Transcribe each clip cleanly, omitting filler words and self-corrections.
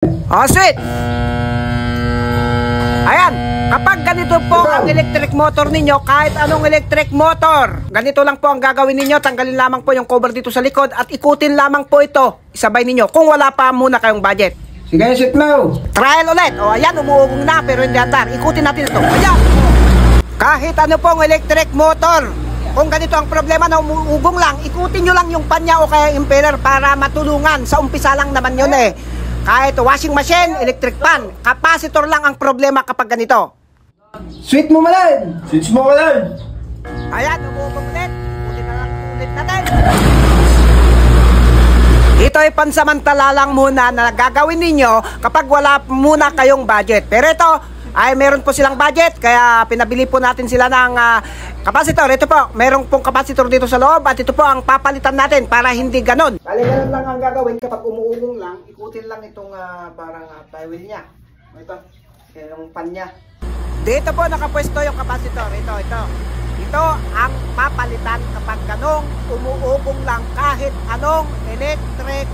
Oh, sweet! Ayan, kapag ganito po ang electric motor ninyo, kahit anong electric motor, ganito lang po ang gagawin ninyo. Tanggalin lamang po yung cover dito sa likod at ikutin lamang po ito. Isabay ninyo kung wala pa muna kayong budget. Sige, sit mo. Trial ulit. O ayan, umuugong na pero hindi andar. Ikutin natin ito. Ayan! Kahit ano pong electric motor, kung ganito ang problema na umuugong lang, ikutin nyo lang yung panya o kaya impeller para matulungan. Sa umpisa lang naman yun eh. Kahit washing machine, electric pan, capacitor lang ang problema kapag ganito. Switch mo malan. Switch mo malan. Ayan, umuugong ulit. Ikutin na lang ulit natin. Ito ay pansamantala lang muna na gagawin ninyo kapag wala muna kayong budget. Pero ito ay meron po silang budget kaya pinabili po natin sila ng capacitor. Ito po, meron pong capacitor dito sa loob at ito po ang papalitan natin para hindi ganon. Bali ganun lang ang gagawin kapag umuugong lang, ikutin lang itong parang flywheel niya. Ito, yung pan niya. Dito po nakapwesto yung capacitor. Ito ang papalitan kapag ganong umuugong lang kahit anong electric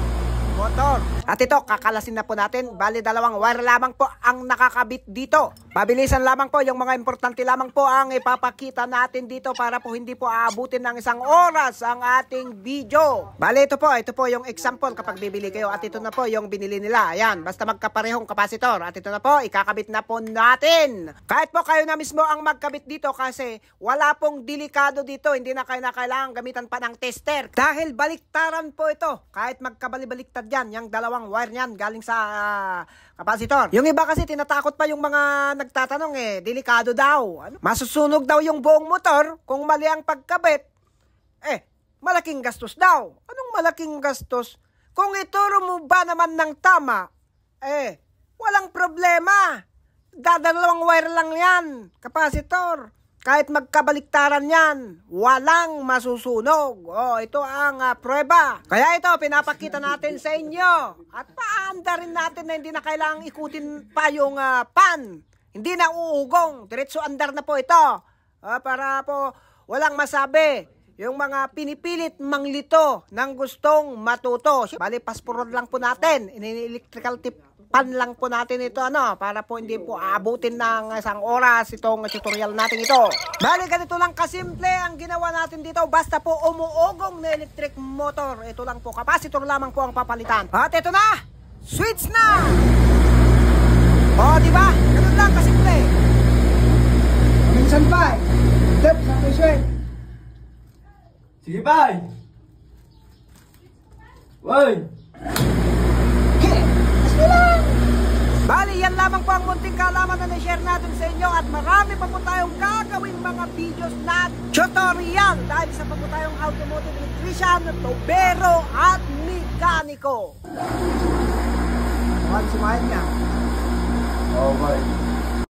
motor. At ito, kakalasin na po natin. Bali, dalawang wire lamang po ang nakakabit dito. Pabilisan lamang po, yung mga importante lamang po ang ipapakita natin dito para po hindi po aabutin ng 1 oras ang ating video. Bali, ito po yung example kapag bibili kayo. At ito na po yung binili nila. Ayan, basta magkaparehong kapasitor. At ito na po, ikakabit na po natin. Kahit po kayo na mismo ang magkabit dito kasi wala pong delikado dito. Hindi na kayo na kailangan gamitan pa ng tester. Dahil baliktaran po ito. Kahit magkabali-baliktad yan, yung dalawang wire niyan galing sa kapasitor. Yung iba kasi tinatakot pa yung mga nagtatanong delikado daw. Ano? Masusunog daw yung buong motor kung mali ang pagkabit. Malaking gastos daw. Anong malaking gastos? Kung ituro mo ba naman ng tama, walang problema. Dadalawang wire lang yan, kapasitor. Kahit magkabaliktaran yan, walang masusunog. Ito ang prueba. Kaya ito, pinapakita natin sa inyo. At paanda rin natin na hindi na kailangang ikutin pa yung pan. Hindi na uugong. Diretso andar na po ito. Para po walang masabi. Yung mga pinipilit manglito ng gustong matuto. Bali, pasporod lang po natin. Electrical tip pan lang po natin ito para po hindi po aabutin ng 1 oras itong tutorial natin ito. Bali ganito lang kasimple ang ginawa natin dito basta po umuugong na electric motor. Ito lang po, capacitor lamang po ang papalitan. At ito na, switch na! Diba? Ganun lang kasimple. Minsan pa. Dep sa presyo. Sige pa. Woy. Bali, yan lamang po ang munting kaalaman na na-share natin sa inyo at marami pa po tayong gagawin mga videos na tutorial dahil isa pa po tayong automotive electrician, tubero at mekaniko. Sumahin niya. Okay.